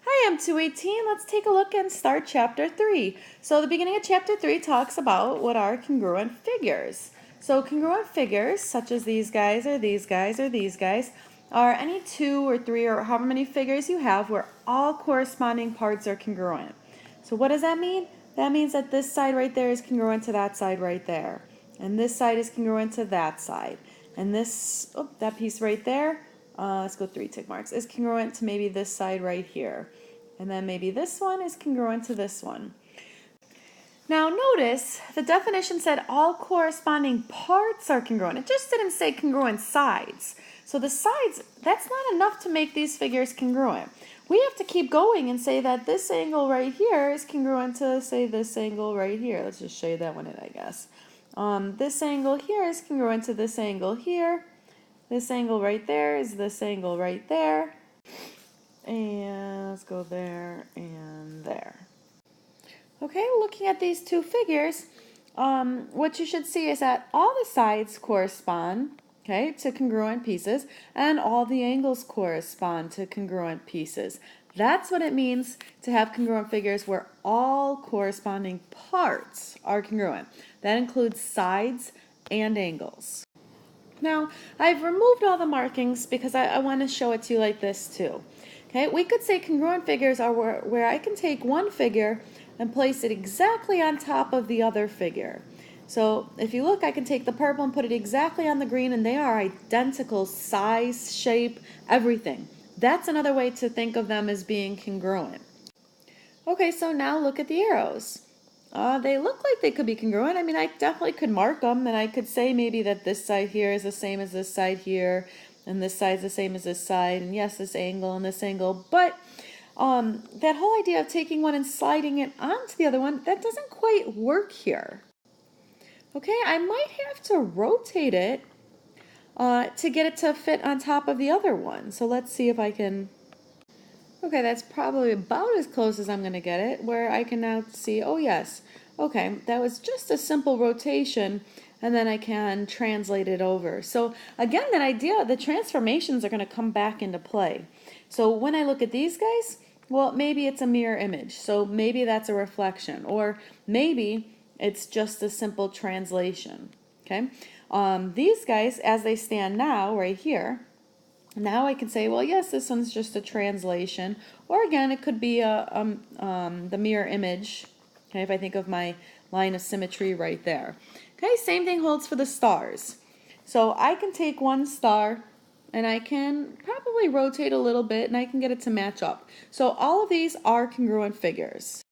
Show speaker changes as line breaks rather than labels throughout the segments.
Hi, I'm 218. Let's take a look and start chapter 3. So the beginning of chapter 3 talks about what are congruent figures. So congruent figures, such as these guys or these guys or these guys, are any two or three or however many figures you have where all corresponding parts are congruent. So what does that mean? That means that this side right there is congruent to that side right there. And this side is congruent to that side. And this, that piece right there, let's go 3 tick marks, is congruent to maybe this side right here. And then maybe this one is congruent to this one. Now notice the definition said all corresponding parts are congruent. It just didn't say congruent sides. So the sides, that's not enough to make these figures congruent. We have to keep going and say that this angle right here is congruent to, say, this angle right here. Let's just show you that one in, I guess. This angle here is congruent to this angle here. This angle right there is this angle right there. And let's go there and there. Okay, looking at these two figures, what you should see is that all the sides correspond, okay, to congruent pieces, and all the angles correspond to congruent pieces. That's what it means to have congruent figures where all corresponding parts are congruent. That includes sides and angles. Now, I've removed all the markings because I want to show it to you like this too. Okay, we could say congruent figures are where I can take one figure and place it exactly on top of the other figure. So if you look, I can take the purple and put it exactly on the green, and they are identical size, shape, everything. That's another way to think of them as being congruent. Okay, so now look at the arrows. They look like they could be congruent. I mean, I definitely could mark them, and I could say maybe that this side here is the same as this side here, and this side's the same as this side, and yes, this angle and this angle. But that whole idea of taking one and sliding it onto the other one, that doesn't quite work here. Okay, I might have to rotate it to get it to fit on top of the other one. So let's see if I can. Okay, that's probably about as close as I'm going to get it, where I can now see, oh yes, okay, that was just a simple rotation, and then I can translate it over. So again, that idea, the transformations are going to come back into play. So when I look at these guys, well, maybe it's a mirror image, so maybe that's a reflection, or maybe it's just a simple translation, okay? These guys, as they stand now, right here, now I can say, well, yes, this one's just a translation, or again, it could be the mirror image. Okay, if I think of my line of symmetry right there. Okay, same thing holds for the stars. So I can take one star and I can probably rotate a little bit and I can get it to match up. So all of these are congruent figures.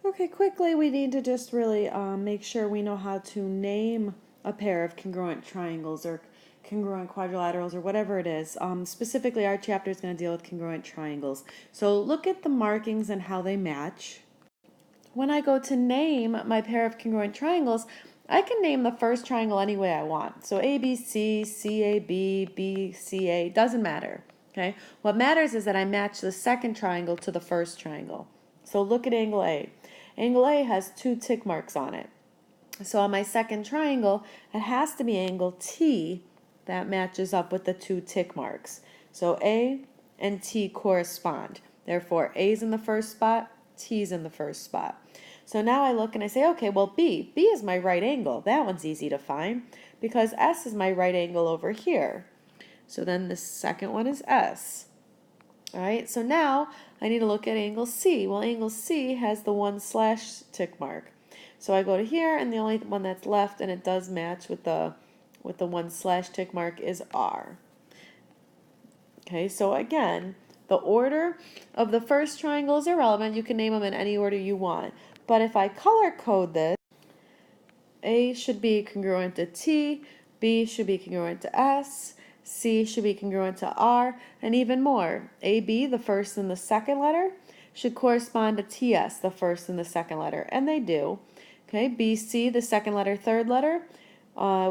Okay, quickly, we need to just really make sure we know how to name a pair of congruent triangles or congruent quadrilaterals or whatever it is. Specifically, our chapter is going to deal with congruent triangles. So look at the markings and how they match. When I go to name my pair of congruent triangles, I can name the first triangle any way I want. So ABC, CAB, BCA, doesn't matter. Okay? What matters is that I match the second triangle to the first triangle. So look at angle A. Angle A has 2 tick marks on it. So on my second triangle, it has to be angle T that matches up with the 2 tick marks. So A and T correspond. Therefore, A's in the first spot, T's in the first spot. So now I look and I say, okay, well, B is my right angle. That one's easy to find because S is my right angle over here. So then the second one is S. All right, so now I need to look at angle C. Well, angle C has the 1/ tick mark. So I go to here, and the only one that's left, and it does match with the 1/ tick mark, is R. Okay, so again, the order of the first triangle is irrelevant. You can name them in any order you want. But if I color code this, A should be congruent to T, B should be congruent to S, C should be congruent to R, and even more. AB, the first and the second letter, should correspond to TS, the first and the second letter, and they do. Okay, BC, the second letter, third letter,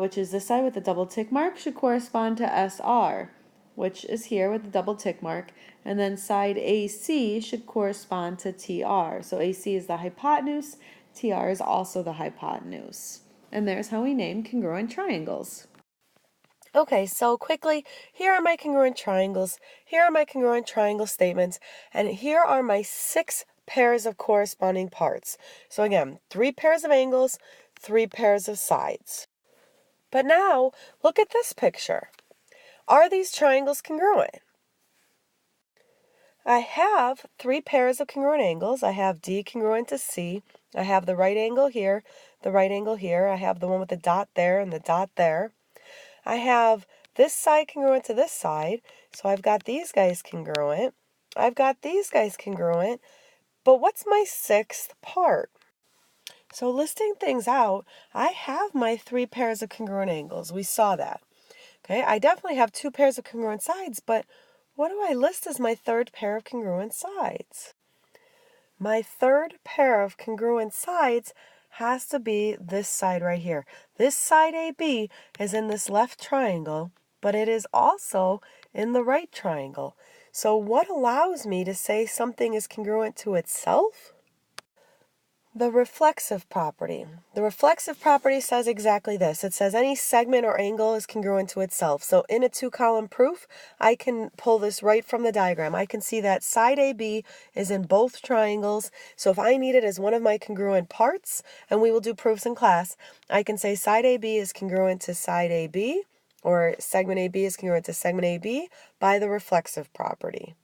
which is this side with the double tick mark, should correspond to SR, which is here with the double tick mark, and then side AC should correspond to TR. So AC is the hypotenuse, TR is also the hypotenuse. And there's how we name congruent triangles.
Okay, so quickly, here are my congruent triangles, here are my congruent triangle statements, and here are my 6 pairs of corresponding parts. So again, 3 pairs of angles, 3 pairs of sides. But now, look at this picture. Are these triangles congruent? I have 3 pairs of congruent angles. I have D congruent to C. I have the right angle here, the right angle here. I have the one with the dot there and the dot there. I have this side congruent to this side, so I've got these guys congruent. I've got these guys congruent, but what's my 6th part? So listing things out, I have my 3 pairs of congruent angles. We saw that. Okay, I definitely have 2 pairs of congruent sides, but what do I list as my 3rd pair of congruent sides? My 3rd pair of congruent sides has to be this side right here. This side AB is in this left triangle, but it is also in the right triangle. So what allows me to say something is congruent to itself? The reflexive property. The reflexive property says exactly this. It says any segment or angle is congruent to itself. So in a 2-column proof, I can pull this right from the diagram. I can see that side AB is in both triangles. So if I need it as one of my congruent parts, and we will do proofs in class, I can say side AB is congruent to side AB, or segment AB is congruent to segment AB by the reflexive property.